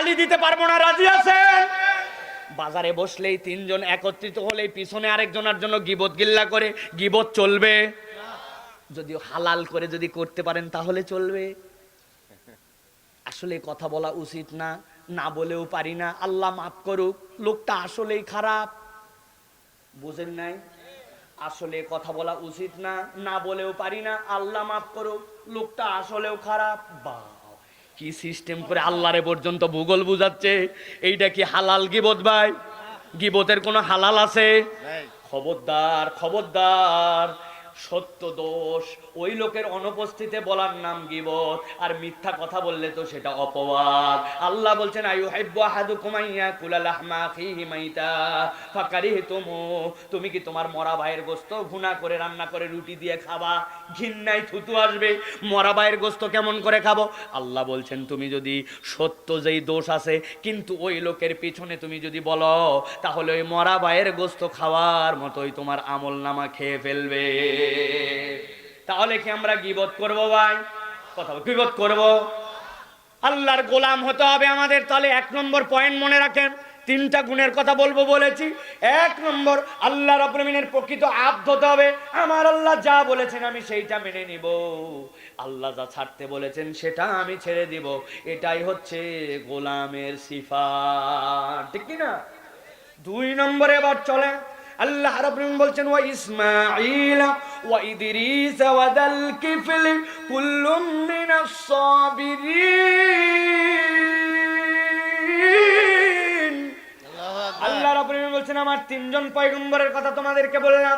গালি দিতে পারবো না, রাজি আছেন? বাজারে বসলেই তিনজন একত্রিত হলেই পিছনে আরেকজনের জন্য গিবত গিল্লা করে, গিবত চলবে? যদি হালাল করে যদি করতে পারেন তাহলে চলবে। আসলে কথা বলা উচিত না, না বলেও পারি না, আল্লাহ মাফ করুক, লোকটা আসলেই খারাপ। বুঝেন নাই? আসলে কথা বলা উচিত না, না বলেও পারি না, আল্লাহ মাফ করুক, লোকটা আসলেও খারাপ। বা কি সিস্টেম করে আল্লাহরে পর্যন্ত ভূগোল বুঝাচ্ছে। এইটা কি হালাল গিবত ভাই? গিবতের কোনো হালাল আছে? খবরদার, খবরদার। সত্য দোষ ওই লোকের অনুপস্থিতিতে বলার নাম গীবত, আর মিথ্যা কথা বললে তো সেটা অপবাদ। আল্লাহ বলছেন আইয়ুহিব্বু আহাদুকুম আইয়াকুলা লাহমা আখিহি মাইতা ফাকারিহতুমু, তুমি কি তোমার মরা ভাইয়ের গোশত ভুনা করে রান্না করে রুটি দিয়ে খাবা? ঘিন্নায় থুতু আসবে। মরা ভাইয়ের গোশত কেমন করে খাবো? আল্লাহ বলছেন তুমি যদি সত্য যেই দোষ আছে কিন্তু ওই লোকের পিছনে তুমি যদি বলো, তাহলে ওই মরা ভাইয়ের গোশত খাওয়ার মতোই তোমার আমল নামা খেয়ে ফেলবে। তাহলে কি আমরা গীবত করব ভাই? কথা গীবত করব? আল্লাহর গোলাম হতে হবে আমাদের। তাহলে 1 নম্বর পয়েন্ট মনে রাখেন, 3টা গুণের কথা বলবো বলেছি। 1 নম্বর, আল্লাহ রাব্বুল আমিনের প্রকৃত আব্দ হতে হবে। আমার আল্লাহ যা বলেছেন আমি সেইটা মেনে নিব, আল্লাহ যা ছাড়তে বলেছেন সেটা আমি ছেড়ে দিব। এটাই হচ্ছে গোলামের সিফাত, ঠিক কি না? 2 নম্বরে এবার চলে, আল্লাহ রাব্বুল আলামিন বলছেন ওয়া ইসমাঈল ওয়া ইদরিস ওয়া দাল কিফল কুল্লুম মিনাস সাবিরিন। আল্লাহ রাব্বুল আলামিন বলছেন আমার 3জন পয়গম্বরের কথা তোমাদেরকে বললাম।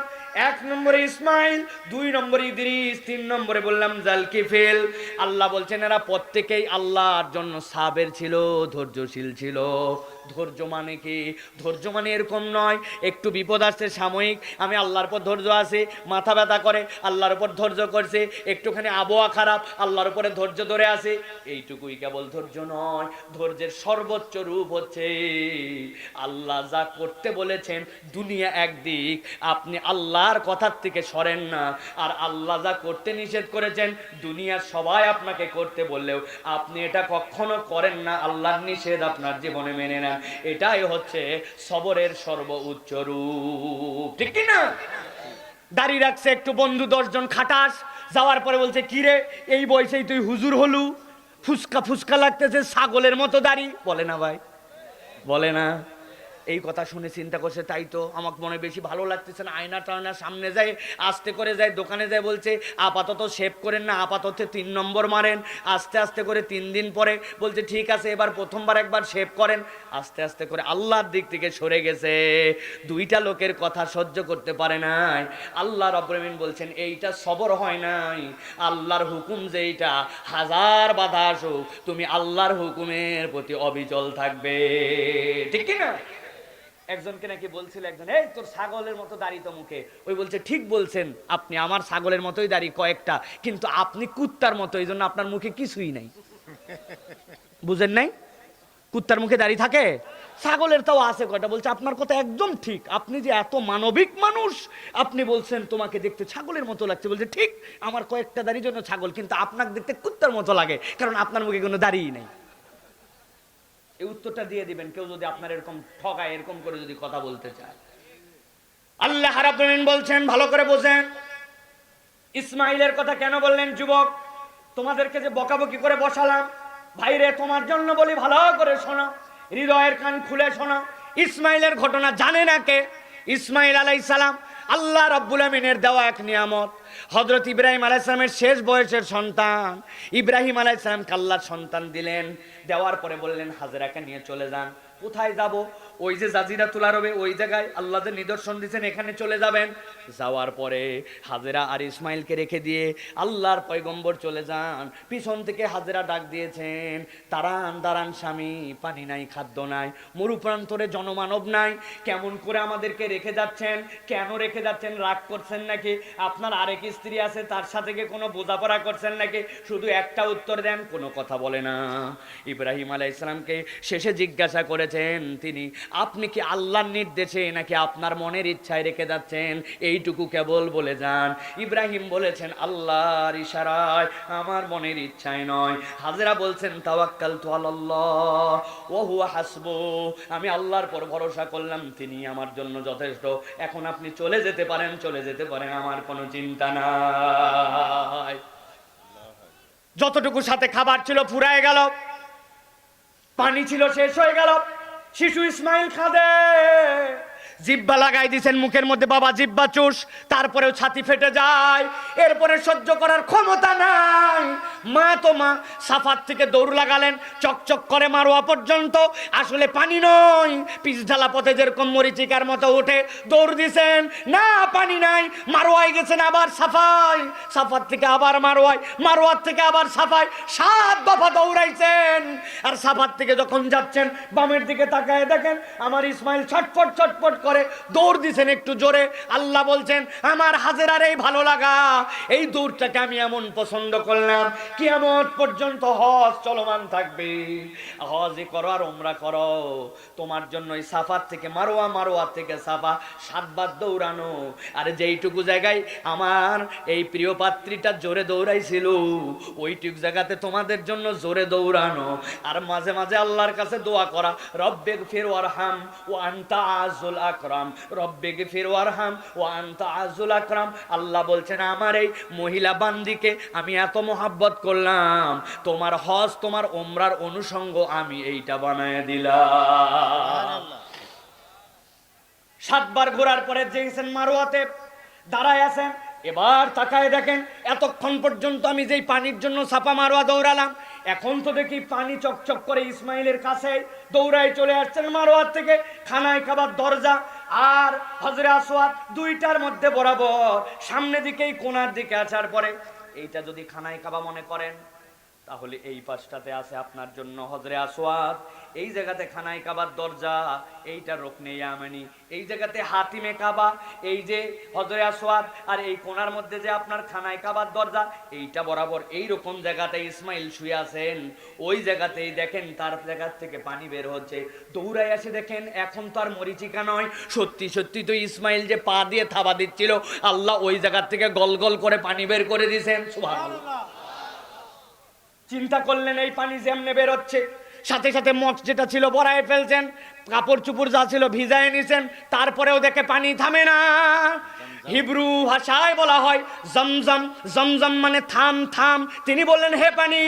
1 নম্বরে ইসমাইল, 2 নম্বরে ইদ্রিস, 3 নম্বরে বললাম জালকিফেল। আল্লাহ বলছেন এরা প্রত্যেকেই আল্লাহর জন্য সাবের ছিল, ধৈর্যশীল ছিল। ধৈর্য মানে কি? ধৈর্য মানে এরকম নয় একটু বিপদ আসছে সাময়িক, আমি আল্লাহর উপর ধৈর্য আছে, মাথা ব্যথা করে আল্লাহর উপর ধৈর্য করছে, একটুখানি আবহাওয়া খারাপ আল্লাহর উপরে ধৈর্য ধরে আছে, এইটুকুই কেবল ধৈর্য নয়। ধৈর্যের সর্বোচ্চ রূপ হচ্ছে আল্লাহ যা করতে বলেছেন দুনিয়া একদিক, আপনি আল্লাহর কথার থেকে সরেন না, আর আল্লাহ যা করতে নিষেধ করেছেন দুনিয়ার সবাই আপনাকে করতে বললেও আপনি এটা কখনো করেন না, আল্লাহর নিষেধ আপনার জীবনে মেনে নেন। এটাই হচ্ছে সবরের সর্বোচ্চ রূপ, ঠিক কি না? দাড়ি রাখছে একটু বন্ধু 10 জন খাটাস, যাওয়ার পরে বলছে কি রে এই বয়সেই তুই হুজুর হলু, ফুসকা ফুসকা লাগতেছে, ছাগলের মতো দাড়ি। বলে না ভাই? বলে না? এই কথা শুনে চিন্তা করছে তাই তো আমার মনে বেশি ভালো লাগতেছে না, আয়না টায়না সামনে যায়, আস্তে করে যায় দোকানে যায়, বলছে আপাতত শেভ করেন না, আপাতত 3 নম্বর মারেন। আস্তে আস্তে করে 3 দিন পরে বলছে ঠিক আছে এবার প্রথমবার একবার শেভ করেন। আস্তে আস্তে করে আল্লাহর দিক থেকে সরে গেছে, 2টা লোকের কথা সহ্য করতে পারে নাই। আল্লাহ রাব্বুল আমিন বলছেন এইটা সবর হয় নাই। আল্লাহর হুকুম যেইটা 1000 বাধা আসুক তুমি আল্লাহর হুকুমের প্রতি অবিচল থাকবে, ঠিক কি না? একজনকে নাকি বলছিল একজন, এই তোর ছাগলের মতো দাড়ি তো মুখে। ওই বলছে ঠিক বলছেন আপনি, আমার ছাগলের মতোই দাড়ি কয়েকটা, কিন্তু আপনি কুত্তার মতো, এই জন্য আপনার মুখে কিছুই নাই। বুঝেন নাই? কুত্তার মুখে দাড়ি থাকে, ছাগলের তাও আছে কয়টা। বলছে আপনার কথা একদম ঠিক, আপনি যে এত মানবিক মানুষ, আপনি বলছেন তোমাকে দেখতে ছাগলের মতো লাগছে। বলছে ঠিক, আমার কয়েকটা দাড়ির জন্য ছাগল, কিন্তু আপনাকে দেখতে কুত্তার মতো লাগে, কারণ আপনার মুখে কোনো দাড়িই নেই। এই উত্তরটা দিয়ে দিবেন কেউ যদি আপনার এরকম ঠগায়, এরকম করে যদি কথা বলতে চায়। আল্লাহ রাব্বুল আমিন বলছেন ভালো করে বোঝেন, ইসমাইলের কথা কেন বললেন? যুবক তোমাদেরকে যে বকাবকি করে বসালাম, ভাইরে তোমার জন্য বলি ভালো করে শোনো, হৃদয়ের কান খুলে শোনো। ইসমাইলের ঘটনা জানে না কে? ইসমাইল আলাইহিস সালাম আল্লাহ রাব্বুল আমিনের দেওয়া এক নিয়ামত। হযরত ইব্রাহিম আলাইহিস সালামের শেষ বয়সের সন্তান। ইব্রাহিম আলাইহিস সালামকে আল্লাহ সন্তান দিলেন, দেওয়ার পরে বললেন হাজেরাকে নিয়ে চলে যান। কোথায় যাব? ওই যে জাজিরাতুল আরবে ওই জায়গায় আল্লাহ যে নিদর্শন দিয়েছেন এখানে চলে যাবেন। যাওয়ার পরে হাজেরা আর ইসমাইলকে রেখে দিয়ে আল্লাহর পয়গম্বর চলে যান। পিছন থেকে হাজেরা ডাক দিয়েছেন, দাঁড়ান দাঁড়ান স্বামী, পানি নাই, খাদ্য নাই, মরুপ্রান্তরে জনমানব নাই, কেমন করে আমাদেরকে রেখে যাচ্ছেন? কেন রেখে যাচ্ছেন? রাগ করছেন নাকি? আপনার আরেক অনেক স্ত্রী আছে, তার সাথে কি কোনো বোঝাপড়া করছেন নাকি? শুধু একটা উত্তর দেন, কোনো কথা বলে না। ইব্রাহিম আলাইহিস সালামকে শেষে জিজ্ঞাসা করেছেন তিনি, আপনি কি আল্লাহর নির্দেশে নাকি আপনার মনের ইচ্ছায় রেখে যাচ্ছেন? এইটুকু কেবল বলে যান। ইব্রাহিম বলেছেন, আল্লাহর ইশারায়, আমার মনের ইচ্ছায় নয়। হাজেরা বলছেন, তাওয়াক্কালতু আলাল্লাহ ওয়া হুয়া হাসবু, আমি আল্লাহর পর ভরসা করলাম, তিনি আমার জন্য যথেষ্ট। এখন আপনি চলে যেতে পারেন, চলে যেতে পারেন, আমার কোনো চিন্তা নাই। যতটুকু সাথে খাবার ছিল ফুরায় গেল, পানি ছিল শেষ হয়ে গেল। শিশু ইসমাইল কাঁদে, জিব্বা লাগাই দিয়েছেন মুখের মধ্যে, বাবা জিব্বা চুষ, তারপরেও ছাতি ফেটে যায়। এরপরে সহ্য করার ক্ষমতা নাই। মা সাফার থেকে দৌড় লাগালেন, চকচক করে মারোয়া পর্যন্ত। আসলে পানি নয়, পিচ ঢালা পথে যেরকম মরিচিকার মতো উঠে দৌড় দিছেন, না পানি নাই। মারোয়ায় গেছেন, আবার সাফাই, সাফার থেকে আবার মারোয়ায়, মারোয়ার থেকে আবার সাফাই, 7 দফা দৌড়াইছেন। আর সাফার থেকে যখন যাচ্ছেন, বামের দিকে তাকায় দেখেন আমার ইসমাইল ছটফট ছটফট করে দৌড় দিছেন একটু জোরে। আল্লাহ বলছেন, আমার হাজেরার এই ভালো লাগা, এই দৌড়টাকে আমি এমন পছন্দ করলাম, কিয়ামত পর্যন্ত হজ চলমান থাকবে। হজই করো আর উমরা করো, তোমার জন্য এই সাফার থেকে মারোয়া, মারোয়ার থেকে সাফা 7 বার দৌড়ানো। আর যেইটুকু জায়গায় আমার এই প্রিয় পাত্রীটা জোরে দৌড়াইছিল, ওইটুকু জায়গাতে তোমাদের জন্য জোরে দৌড়ানো। আর মাঝে মাঝে আল্লাহর কাছে দোয়া করা, রব্বিগফির ওয়ারহাম ওয়া আনতা আযুল আকরাম, রব্বিগফির ওয়ারহাম ওয়া আনতা আযুল আকরাম। আল্লাহ বলছেন, আমার এই মহিলা বান্দিকে আমি এত মোহাব্বত করলাম, তোমার হজ তোমার উমরার অনুষঙ্গ আমি এইটা বানায় দিলাম। 7 বার ঘোরার পরে যেছেন মারোয়াতে দাঁড়ায় আছেন। এবার তাকায় দেখেন, এতক্ষণ পর্যন্ত আমি যেই পানির জন্য সাফা মারোয়া দৌড়ালাম, এখন তো দেখি পানি চকচক করে ইসমাইলের কাছে দৌড়ায় চলে আসছেন মারোয়ার থেকে। খানায় খাবার দরজা আর হজরে আসওয়াদ দুইটার মধ্যে বরাবর, সামনে দিকেই কোণার দিকে আসার পরে, এইটা যদি খানায় কাবা মনে করেন, তাহলে এই পাশটাতে আছে আপনার জন্য হজরে আসওয়াদ, এই জায়গাতে খানায় কাবার দরজা, এইটা রুকনে ইয়ামানি, এই জায়গাতে হাতিমে কাবা, এই যে হজরে আসওয়াদ, আর এই কোণার মধ্যে যে আপনার খানায় কাবার দরজা, এইটা বরাবর এই রকম জায়গাতে ইসমাইল শুয়ে আছেন। ওই জায়গাতেই দেখেন তার জায়গা থেকে পানি বের হচ্ছে। দৌড়ায় আসে দেখেন, এখন তো আর মরিচিকা নয়, সত্যি সত্যি তো ইসমাইল যে পা দিয়ে থাবা দিচ্ছিল, আল্লাহ ওই জায়গা থেকে গল গল করে পানি বের করে দিয়েছেন। সুবহানাল্লাহ। চিন্তা করলেন, এই পানি যেমনে বের হচ্ছে, সাথে সাথে মগ যেটা ছিল বড়ায় ফেলছেন, কাপড় চুপড় যা ছিল ভিজায় নিছেন, তারপরেও দেখে পানি থামে না। হিব্রু ভাষায় বলা হয় জমজম, জমজম মানে থাম থাম। তিনি বললেন, হে পানি,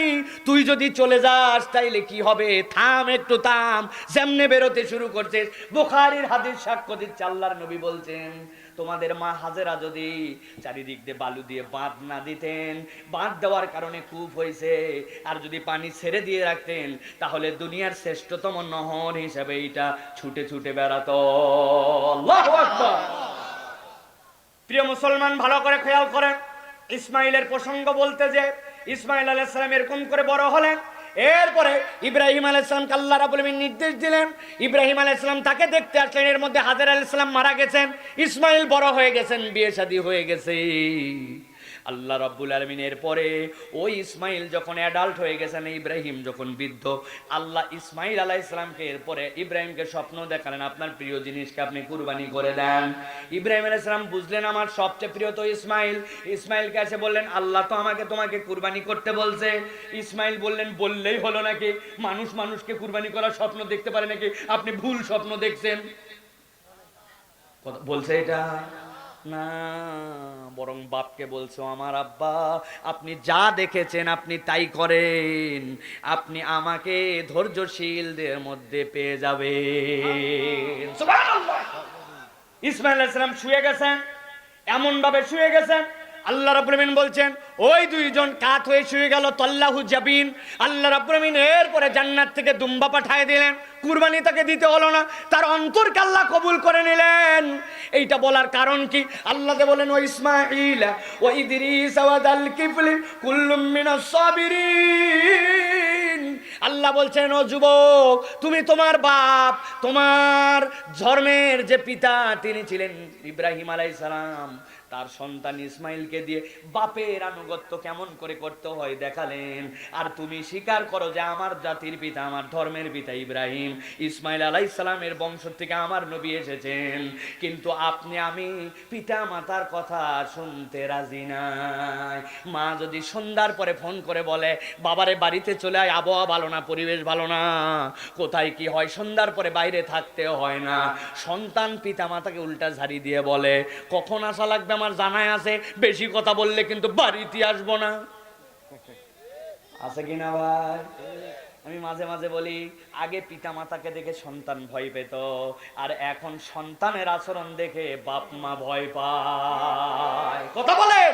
তুই যদি চলে যাস তাইলে কি হবে, থাম, একটু থাম। যেমনে বেরোতে শুরু করছিস, বুখারীর হাদিস সাক্ষ্য দিচ্ছে, আল্লাহর নবী বলছেন, তোমাদের মা হাজেরা যদি চারিদিক দিয়ে বালু দিয়ে বাঁধ না দিতেন, বাঁধ দেওয়ার কারণে কূপ হয়েছে, আর যদি পানি ছেড়ে দিয়ে রাখতেন, তাহলে দুনিয়ার শ্রেষ্ঠতম নহর হিসেবে এটা ছুটে ছুটে বেড়াতো। আল্লাহু আকবার। প্রিয় মুসলমান, ভালো করে খেয়াল করেন, ইসমাইলের প্রসঙ্গ বলতে যে ইসমাইল আলাইহিস সালাম এরকম করে বড় হলেন, এরপরে ইব্রাহিম আলাইহিস সালামকে আল্লাহ রাব্বুল আলামিন নির্দেশ দিলেন। ইব্রাহিম আলাইহিস সালাম তাকে দেখতে আসলেন, এর মধ্যে হাজেরা আলাইহিস সালাম মারা গেছেন, ইসমাইল বড় হয়ে গেছেন, বিয়ে শাদী হয়ে গেছে। আল্লাহ রাব্বুল আলামিনের পরে ওই ইসমাইল যখন অ্যাডাল্ট হয়ে গেছেন, ইব্রাহিম যখন বৃদ্ধ, আল্লাহ ইসমাইল আলাইহিস সালামকে এরপরে ইব্রাহিমকে স্বপ্ন দেখালেন, আপনার প্রিয় জিনিসকে আপনি কুরবানি করে দেন। ইব্রাহিম আলাইহিস সালাম বুঝলেন আমার সবচেয়ে প্রিয় তো ইসমাইল। ইসমাইলকে এসে বললেন, আল্লাহ তো আমাকে তোমাকে কুরবানি করতে বলছে। ইসমাইল বললেন, বললেই হলো নাকি, মানুষ মানুষকে কুরবানি করার স্বপ্ন দেখতে পারে নাকি? আপনি ভুল স্বপ্ন দেখছেন। বলছে এটা না, বরং বাপকে বলছো, আমার আব্বা, আপনি যা দেখেছেন আপনি তাই করেন, আপনি আমাকে ধৈর্যশীলদের মধ্যে পেয়ে যাবেন। সুবহানাল্লাহ। ইসমাইল আলাইহিস সালাম শুয়ে গেছেন, এমন ভাবে শুয়ে গেছেন, আল্লাহ রাব্বুল আলামিন বলছেন, ওই দুইজন কাত হয়ে শুয়ে গেল, তল্লাহু জাবিন। আল্লাহ রাব্বুল আলামিন এরপরে জান্নাত থেকে দুম্বা পাঠিয়ে দিলেন, কুরবানি তাকে দিতে হলো না, তার অন্তরকে আল্লাহ কবুল করে নিলেন। এইটা বলার কারণ কি? আল্লাহ বলেন, ও ইসমাঈল ও ইদরিস ওয়া যাল কিফলি কুল্লুম মিনাস সাবিরিন। আল্লাহ বলছেন, ও যুবক, তুমি তোমার বাপ, তোমার ধর্মের যে পিতা তিনি ছিলেন ইব্রাহিম আলাইহিস সালাম, তার সন্তান ইসমাইলকে দিয়ে বাপের আনুগত্য কেমন করে করতে হয় দেখালেন। আর তুমি স্বীকার করো যে আমার জাতির পিতা, আমার ধর্মের পিতা ইব্রাহিম, ইসমাইল আলাইহিস সালামের বংশ থেকে আমার নবী এসেছেন, কিন্তু আপনি আমি পিতা মাতার কথা শুনতে রাজি নাই। মা যদি সন্ধ্যার পরে ফোন করে বলে বাবারে বাড়িতে চলে আয়, আবহাওয়া ভালো না, পরিবেশ ভালো না, কোথায় কি হয়, সন্ধ্যার পরে বাইরে থাকতে হয় না, সন্তান পিতা মাতাকে উল্টা ঝাড়ি দিয়ে বলে কখন আসা লাগবে আমার জানাই আছে, বেশি কথা বললে কিন্তু বাড়িতে আসবো না। আছে কিনা ভাই? আমি মাঝে মাঝে বলি আগে পিতা মাতাকে দেখে সন্তান ভয় পেত, আর এখন সন্তানের আচরণ দেখে বাপ মা ভয় পায়। কথা বলেন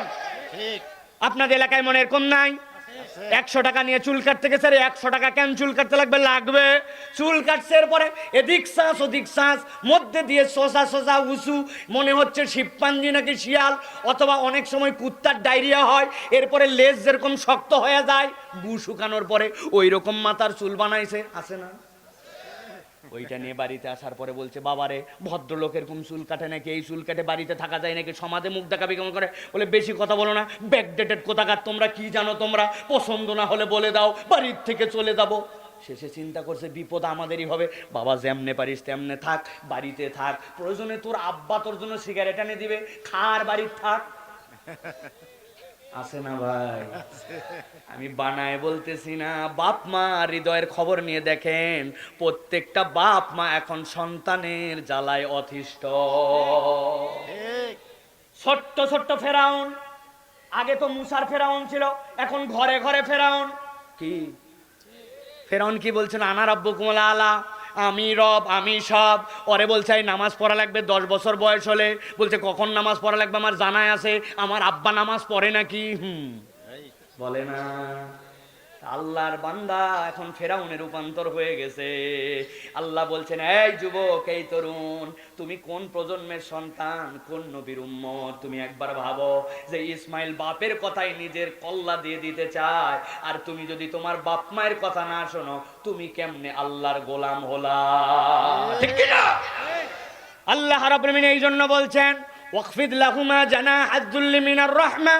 ঠিক? আপনাদের এলাকায় মনে এরকম নাই? 100 টাকা নিয়ে চুল কাটতে গেছে, 100 টাকা কেন চুল কাটতে লাগবে? চুল কাটছে, এরপরে এদিক শ্বাস ওদিক শ্বাস, মধ্যে দিয়ে সোজা সোজা উঁচু, মনে হচ্ছে শিবপাঞ্জি নাকি শিয়াল, অথবা অনেক সময় কুত্তার ডায়রিয়া হয়, এরপরে লেজ যেরকম শক্ত হয়ে যায় গু শুকানোর পরে, ওই রকম মাথার চুল বানাইছে। আছে না? ওইটা নিয়ে বাড়িতে আসার পরে বলছে বাবারে ভদ্রলোক এরকম চুল কাটে নাকি, এই চুল কাটে বাড়িতে থাকা যায় নাকি, সমাজে মুখ দেখাবি কেমন করে? বলে বেশি কথা বলো না, ব্যাকডেটেড কোথাকার, তোমরা কি জানো, তোমরা পছন্দ না হলে বলে দাও, বাড়ির থেকে চলে যাবো। শেষে চিন্তা করছে বিপদ আমাদেরই হবে। বাবা যেমনে পারিস তেমনে থাক, বাড়িতে থাক, প্রয়োজনে তোর আব্বা তোর জন্য সিগারেট এনে দিবে, খার বাড়ির থাক। আছে না ভাই? আমি বানায় বলতেছি না, বাপ মা হৃদয়ের খবর নিয়ে দেখেন, প্রত্যেকটা বাপ মা এখন সন্তানের জ্বালায় অতিষ্ঠ। ছোট্ট ছোট্ট ফেরাউন, আগে তো মুসার ফেরাউন ছিল, এখন ঘরে ঘরে ফেরাউন। কি ফেরাউন কি বলছেন? আনা রাব্বুকুমুল আলা, আমি রব, আমি সব। ওরে বলছে নামাজ পড়া লাগবে 10 বছর বয়স হলে, বলছে কখন নামাজ পড়া লাগবে আমার জানাই আছে, আমার আব্বা নামাজ পড়ে নাকি? বলে না। আল্লাহর বান্দা এখন ফেরাউনের রূপান্তর হয়ে গেছে। আল্লাহ বলছেন এই যুবক, এই তরুণ, তুমি কোন প্রজন্মের সন্তান, কোন নবীর উম্মত? তুমি একবার ভাবো যে ইসমাইল বাপের কথাই নিজের কল্লা দিয়ে দিতে চায়, আর তুমি যদি তোমার বাপ মায়ের কথা না শোনো, তুমি কেমনে আল্লাহর গোলাম হলা? ঠিক কি না? আল্লাহ রাব্বুল আলামিন এই জন্য বলছেন ওয়াকফিদ লাহুমা জানাহাদ যুল্লি মিনার রাহমা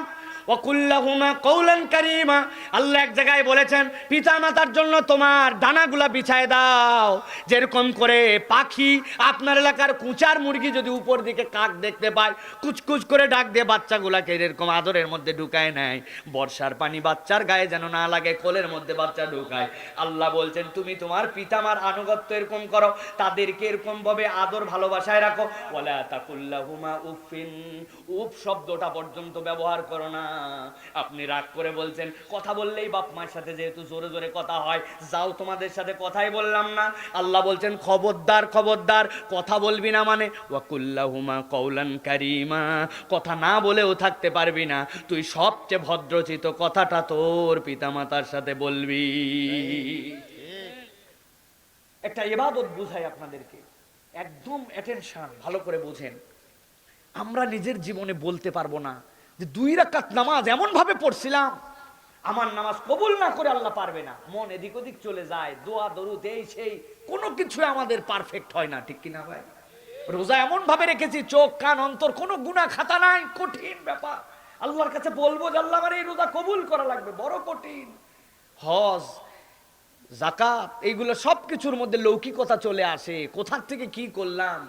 ওয়াকুল্লাহুমা কওলান কারীমা। আল্লাহ এক জায়গায় বলেছেন পিতা মাতার জন্য তোমার ডানাগুলা বিছায় দাও, যেরকম করে পাখি আপনার এলাকার কুচার মুরগি যদি উপর দিকে কাক দেখতে পায় কুচকুচ করে ডাক দিয়ে বাচ্চাগুলাকে এরকম আদরের মধ্যে ঢুকায় নেয়, বর্ষার পানি বাচ্চার গায়ে যেন না লাগে, কোলের মধ্যে বাচ্চা ঢুকায়। আল্লাহ বলছেন তুমি তোমার পিতামার আনুগত্য এরকম করো, তাদেরকে এরকম ভাবে আদর ভালোবাসায় রাখো। ওয়ালা তাকুল্লাহুমা উফিন, উফ শব্দটা পর্যন্ত ব্যবহার করো না। আপনি রাগ করে বলছেন কথা বললেই বাপ মায়ের সাথে যেহেতু জোরে জোরে কথা হয়, যাও তোমাদের সাথে কথাই বললাম না। আল্লাহ বলছেন খবরদার খবরদার, কথা বলবি না মানে ওয়াকুল্লাহুমা কওলান কারীমা, কথা না বলেও থাকতে পারবি না, তুই সবচেয়ে ভদ্রচিত কথাটা তোর পিতামাতার সাথে বলবি। একটা ইবাদত বুঝাই আপনাদেরকে, একদম অ্যাটেনশন, ভালো করে বুঝেন। আমরা নিজের জীবনে বলতে পারবো না যে 2 রাকাত নামাজ এমন ভাবে পড়ছিলাম আমার নামাজ কবুল না করে আল্লাহ পারবে না, মন এদিক ওদিক চলে যায়, দোয়া দরুদ এই সেই কোনো কিছু আমাদের পারফেক্ট হয় না। ঠিক কিনা ভাই? রোজা এমন ভাবে রেখেছি চোখ কান অন্তর কোনো গুনাহ খাতা নাই, কঠিন ব্যাপার। আল্লাহর কাছে বলবো যে আল্লাহ আমার এই রোজা কবুল করা লাগবে, বড় কঠিন। হজ যাকাত এইগুলো সবকিছুর মধ্যে লৌকিকতা চলে আসে, কোথা থেকে কি করলাম,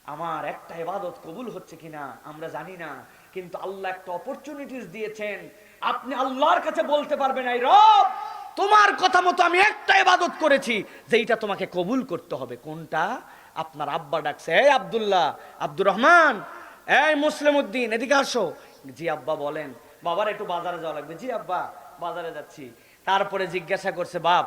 আমার একটা ইবাদত কবুল হচ্ছে কিনা আমরা জানি না, কিন্তু আল্লাহ একটা অপরচুনিটিস দিয়েছেন, আপনি আল্লাহর কাছে বলতে পারবেন এই রব তোমার কথা মতো আমি একটা ইবাদত করেছি যেটা তোমাকে কবুল করতে হবে। কোনটা? আপনার আব্বা ডাকছে, এই আব্দুল্লাহ, আব্দুর রহমান, এই মুসলিম উদ্দিন, এদিকে আসো। জি আব্বা বলেন। বাবার একটু বাজারে যাওয়া লাগবে। জি আব্বা বাজারে যাচ্ছি। তারপরে জিজ্ঞাসা করছে বাপ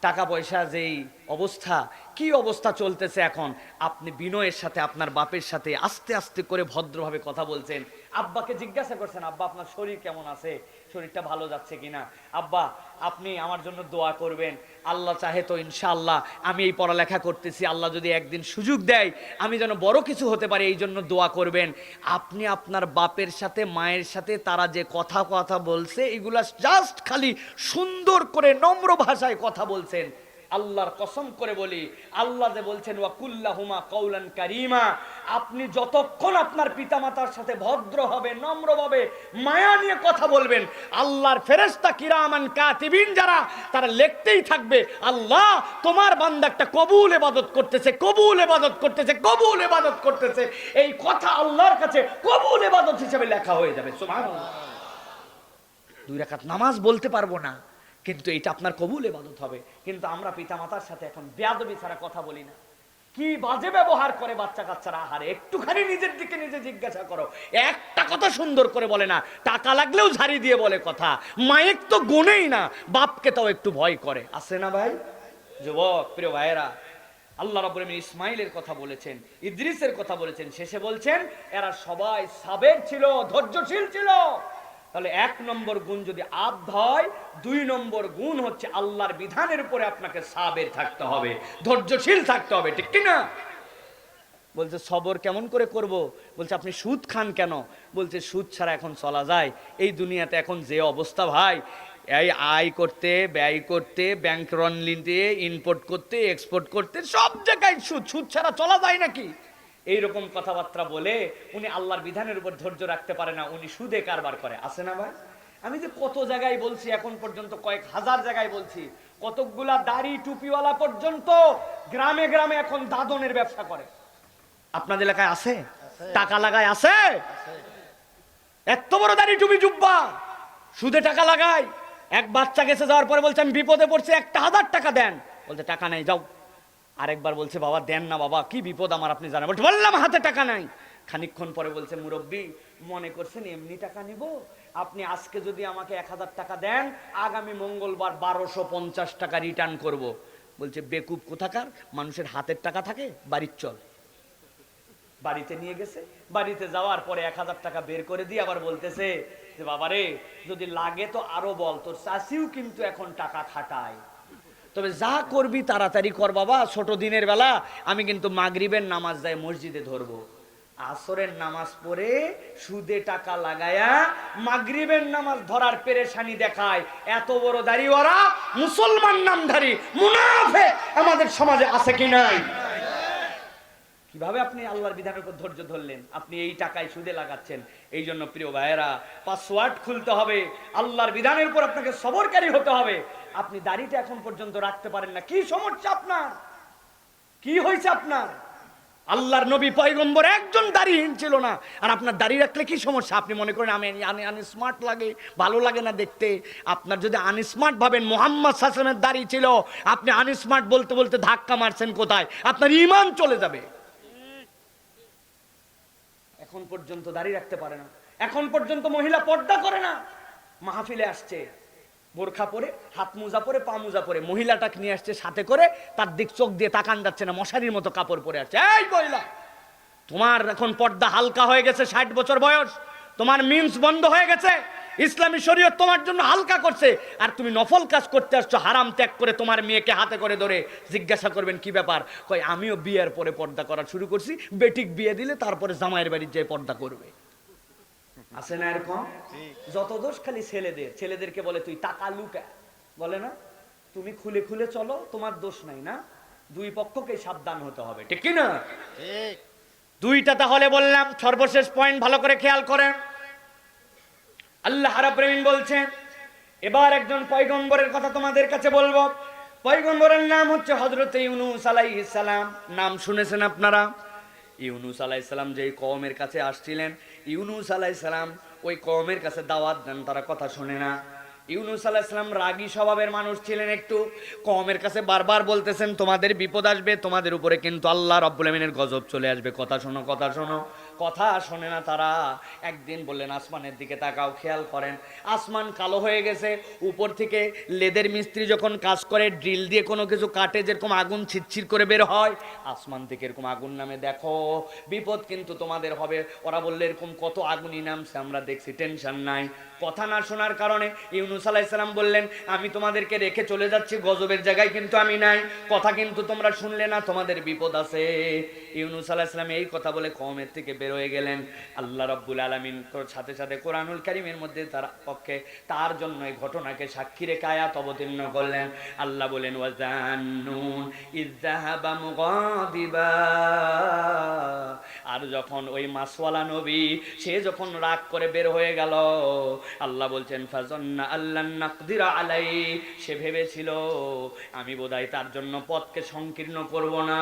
টাকা পয়সা যেই অবস্থা, কি অবস্থা চলতেছে এখন? আপনি বিনয়ের সাথে আপনার বাপের সাথে আস্তে আস্তে করে ভদ্রভাবে কথা বলছেন। আব্বাকে জিজ্ঞাসা করছেন আব্বা আপনার শরীর কেমন আছে, শরীরটা ভালো যাচ্ছে কিনা? আব্বা আপনি আমার জন্য দোয়া করবেন, আল্লাহ চাহে তো ইনশাআল্লাহ আমি এই পড়ালেখা করতেছি, আল্লাহ যদি একদিন সুযোগ দেয় আমি যেন বড় কিছু হতে পারি, এই জন্য দোয়া করবেন। আপনি আপনার বাপের সাথে মায়ের সাথে তারা যে কথা কথা বলছে এগুলা জাস্ট খালি সুন্দর করে নম্র ভাষায় কথা বলছেন, আল্লাহর কসম করে বলি, আল্লাহ যে বলছেন ওয়াকুল্লাহুমা কাউলান কারীমা, আপনি যতক্ষণ আপনার পিতামাতার সাথে ভদ্র হবে, নম্রভাবে মায়া নিয়ে কথা বলবেন, আল্লাহর ফেরেশতা কিরামান কাতিবিন যারা, তারা লিখতেই থাকবে আল্লাহ তোমার বান্দা একটা কবুল ইবাদত করতেছে, কবুল ইবাদত করতেছে, কবুল ইবাদত করতেছে। এই কথা আল্লাহর কাছে কবুল ইবাদত হিসেবে লেখা হয়ে যাবে। সুবহানাল্লাহ। 2 রাকাত নামাজ বলতে পারবো না, কিন্তু এটা আপনার কবুল ইবাদত হবে। কিন্তু আমরা পিতামাতার সাথে এখন বেয়াদবি ছাড়া কথা বলি না। কি বাজে ব্যবহার করে বাচ্চা কাচ্চারা। আহারে, একটুখানি নিজের দিকে নিজে জিজ্ঞাসা করো, একটা কথা সুন্দর করে বলে না, টাকা লাগলেও ঝাড়ি দিয়ে বলে কথা, মাইক তো গুনেই না, বাপকে তাও একটু ভয় করে। আছে না ভাই? যুবক প্রিয় ভাইয়েরা, আল্লাহ রাব্বুল আলামিন ইসমাইলের কথা বলেছেন, ইদ্রিসের কথা বলেছেন, শেষে বলছেন এরা সবাই সাবের ছিল, ধৈর্যশীল ছিল। তাহলে 1 নম্বর গুণ যদি আব্দ হয়, 2 নম্বর গুণ হচ্ছে আল্লাহর বিধানের উপরে আপনাকে সাবের থাকতে হবে, ধৈর্যশীল থাকতে হবে, ঠিক কি না? বলছে সবর কেমন করে করব? বলছে আপনি সুদ খান কেন? বলছে সুদ ছাড়া এখন চলা যায়? এই দুনিয়াতে এখন যে অবস্থা ভাই, এই আয় করতে, ব্যয় করতে, ব্যাংক ঋণ নিতে, ইম্পোর্ট করতে, এক্সপোর্ট করতে, সব জায়গায় সুদ। সুদ ছাড়া চলা যায় নাকি? এইরকম কথাবার্তা বলে উনি আল্লাহর বিধানের উপর ধৈর্য রাখতে পারে না, উনি সুদে কারবার করে। আছে না ভাই? আমি যে কত জায়গায় বলছি, এখন পর্যন্ত কয়েক হাজার জায়গায় বলছি, কতকগুলা দাড়ি টুপিওয়ালা পর্যন্ত গ্রামে গ্রামে এখন দাদনের ব্যবসা করে। আপনাদের এলাকায় আছে? টাকা লাগায় আছে? এত বড় দাড়ি টুপি জুব্বা, সুদে টাকা লাগায়। এক বাচ্চা গেছে, যাওয়ার পরে বলছে আমি বিপদে পড়ছি, 1000 টাকা দেন। বলতে টাকা নাই, যাও। আরেকবার বলছে বাবা দেন না বাবা, কি বিপদ আমার আপনি জানেন। বলছে বললাম হাতে টাকা নাই। খানিকক্ষণ পরে বলছে মুরব্বী মনে করছেন এমনি টাকা নিব? আপনি আজকে যদি আমাকে 1000 টাকা দেন, আগামী মঙ্গলবার 1250 টাকা রিটার্ন করব। বলছে বেকুব কোথাকার, মানুষের হাতের টাকা থাকে, বাড়ির চল। বাড়িতে নিয়ে গেছে, বাড়িতে যাওয়ার পরে 1000 টাকা বের করে দিয়ে আবার বলতেছে যে বাবারে যদি লাগে তো আরো বল, তোর চাষিও কিন্তু এখন টাকা খাটায়, তবে যা করবি তাড়াতাড়ি কর বাবা। ছোট দিনের বেলা আমি কিন্তু মাগরিবের নামাজ যাই মসজিদে ধরবো, আসরের নামাজ পড়ে সুদে টাকা লাগায়া মাগরিবের নামাজ ধরার পেরেশানি দেখায়। এত বড় দাড়িওয়ালা মুসলমান নামধারী মুনাফিক আমাদের সমাজে আছে কি নাই? কিভাবে আপনি আল্লাহর বিধানের উপর ধৈর্য ধরলেন? আপনি এই টাকায় সুদে লাগাচ্ছেন। এই জন্য প্রিয় ভাইয়েরা, পাসওয়ার্ড খুলতে হবে, আল্লাহর বিধানের উপর আপনাকে সবরকারী হতে হবে। আপনি দাড়িটা এখন পর্যন্ত রাখতে পারেন না, কি সমস্যা আপনার? কি হয়েছে আপনার? আল্লাহর নবী পয়গম্বর একজন দাড়িহীন ছিল না, আর আপনার দাড়ি রাখলে কি সমস্যা? আপনি মনে করেন আমি আনস্মার্ট লাগে, ভালো লাগে না দেখতে। আপনার যদি আনস্মার্ট ভাবেন, মুহাম্মদ সাল্লাল্লাহু আলাইহি ওয়াসাল্লামের দাড়ি ছিল, আপনি আনস্মার্ট বলতে বলতে ধাক্কা মারছেন কোথায়? আপনার ঈমান চলে যাবে। এখন পর্যন্ত দাড়ি রাখতে পারে না, এখন পর্যন্ত মহিলা পর্দা করে না। মাহফিলে আসছে বোরখা পরে, হাত মোজা পরে, পা মোজা পরে, মহিলাটাকে নিয়ে আসছে সাথে করে, তার দিক চোখ দিয়ে তাকান যাচ্ছে না, মশারির মতো কাপড় পরে আসছে। এই মহিলা, তোমার এখন পর্দা হালকা হয়ে গেছে, 60 বছর বয়স, তোমার মিন্স বন্ধ হয়ে গেছে, ইসলামী শরীয়ত তোমার জন্য হালকা করছে, আর তুমি নফল কাজ করতে আসছো হারাম ত্যাগ করে। তোমার মেয়েকে হাতে করে ধরে জিজ্ঞাসা করবেন কি ব্যাপার? কয় আমিও বিয়ের পরে পর্দা করা শুরু করছি, বেটিক বিয়ে দিলে তারপরে জামাইয়ের বাড়ির যেয়ে পর্দা করবে। আছে না এরকম? যত দোষ খালি ছেলেদের। ছেলেদেরকে বলে তুই টাকা লুকা, বলে না তুমি খুলে খুলে চলো, তোমার দোষ নাই না। দুই পক্ষকে সাবধান হতে হবে, ঠিক কি না? ঠিক। দুইটা তাহলে বললাম। সর্বশেষ পয়েন্ট ভালো করে খেয়াল করেন। আল্লাহ রাব্বুল আলামিন বলছেন, এবার একজন পয়গম্বরের কথা তোমাদের কাছে বলবো। পয়গম্বরের নাম হচ্ছে হযরত ইউনূস আলাইহিস সালাম। নাম শুনেছেন আপনারা? ইউনূস আলাইহিস সালাম যেই কওমের কাছে আসছিলেন, ইউনূস আলাইহিস সালাম ওই কওমের কাছে দাওয়াত দেন, তারা কথা শোনে না। ইউনূস আলাইহিস সালাম রাগী স্বভাবের মানুষ ছিলেন একটু। কওমের কাছে বারবার বলতেছেন তোমাদের বিপদ আসবে, তোমাদের উপরে কিন্তু আল্লাহ রাব্বুল আমিনের গজব চলে আসবে, কথা শোনো, কথা শোনো। কথা শোনে না তারা। একদিন বললেন আসমানের দিকে তাকাও, খেয়াল করেন আসমান কালো হয়ে গেছে। উপর থেকে লেদের মিস্ত্রি যখন কাজ করে, ড্রিল দিয়ে কোনো কিছু কাটে, যেরকম আগুন ছিটছিট করে বের হয়, আসমান থেকে এরকম আগুন নামে, দেখো বিপদ কিন্তু তোমাদের হবে। ওরা বললে এরকম কত আগুনই নামছে আমরা দেখছি, টেনশন নাই। কথা না শোনার কারণে ইউনূস আলাইহিস সালাম বললেন, আমি তোমাদেরকে রেখে চলে যাচ্ছি গজবের জায়গায়, কিন্তু আমি নাই, কথা কিন্তু তোমরা শুনলে না, তোমাদের বিপদ আছে। ইউনূস আলাইহিস সালাম এই কথা বলে কওমের থেকে বের হয়ে গেলেন। আল্লাহ রাব্বুল আলামিন সাথে সাথে কোরআনুল কারীমের মধ্যে তার পক্ষে তার জন্য এই ঘটনাকে সাক্ষী রেখে আয়াত অবতীর্ণ করলেন। আল্লাহ বলেন, ওয়াজান্নুন ইযযাহাবা মুগাদিবা, আর যখন ওই মাসওয়ালা নবী সে যখন রাগ করে বের হয়ে গেল, আল্লাহ বলছেন ফাজান্না আল্লান নাকদিরা আলাই, সে ভেবেছিল আমি বোধহয় তার জন্য পথকে সংকীর্ণ করব না।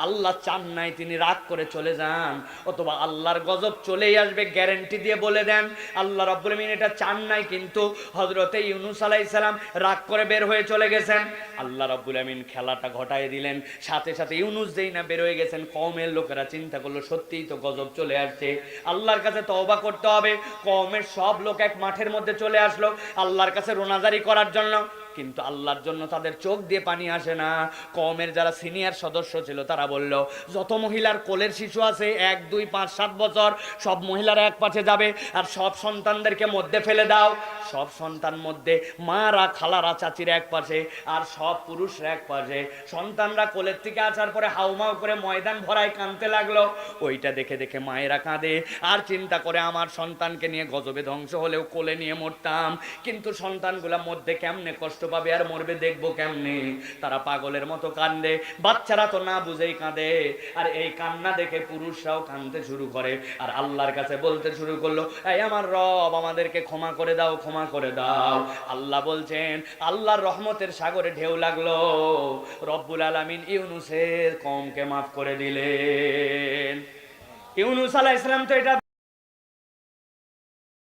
আল্লাহ চান নাই তিনি রাগ করে চলে যান, অথবা আল্লাহর গজব চলেই আসবে গ্যারান্টি দিয়ে বলে দেন। আল্লাহ রাব্বুল আমিন এটা চান নাই, কিন্তু হযরতে ইউনূস আলাইহিস সালাম রাগ করে বের হয়ে চলে গেছেন। আল্লাহ রাব্বুল আমিন খেলাটা ঘটায় দিলেন। সাথে সাথে ইউনূস যেই না বের হয়ে গেছেন, কওমের লোকেরা চিন্তা করলো সত্যিই তো গজব চলে আসছে, আল্লাহর কাছে তওবা করতে হবে। কওমের সব লোক এক মাঠের মধ্যে চলে আসলো আল্লাহর কাছে রোনাজারি করার জন্য, কিন্তু আল্লাহর জন্য তাদের চোখ দিয়ে পানি আসে না। কওমের যারা সিনিয়র সদস্য ছিল তারা বলল, যত মহিলার কোলের শিশু আছে 1, 2, 5, 7 বছর, সব মহিলারা এক পাশে যাবে, আর সব সন্তানদেরকে মধ্যে ফেলে দাও। সব সন্তান মধ্যে, মারা খালারা চাচিরা এক পাশে, আর সব পুরুষরা এক পাশে। সন্তানরা কোলের থেকে আসার পরে হাউমাউ করে ময়দান ভরায় কাঁদতে লাগলো। ওইটা দেখে দেখে মায়েরা কাঁদে আর চিন্তা করে, আমার সন্তানকে নিয়ে গজবে ধ্বংস হলেও কোলে নিয়ে মরতাম, কিন্তু সন্তানগুলা মধ্যে কেমনে কষ্ট পাবে আর মরবে দেখবো কেমনে। তারা পাগলের মতো কান্দে, বাচ্চারা তো না বুঝেই কাঁদে, আর এই কান্না দেখে পুরুষরাও কাঁদতে শুরু করে, আর আল্লাহর কাছে বলতে শুরু করলো, এই আমার রব আমাদেরকে ক্ষমা করে দাও, ক্ষমা করে দাও। আল্লাহ বলছেন, আল্লাহর রহমতের সাগরে ঢেউ লাগলো, রব্বুল আলামিন ইউনূসের কওমকে মাফ করে দিলেন। ইউনূস আলাইহিস সালাম তো এটা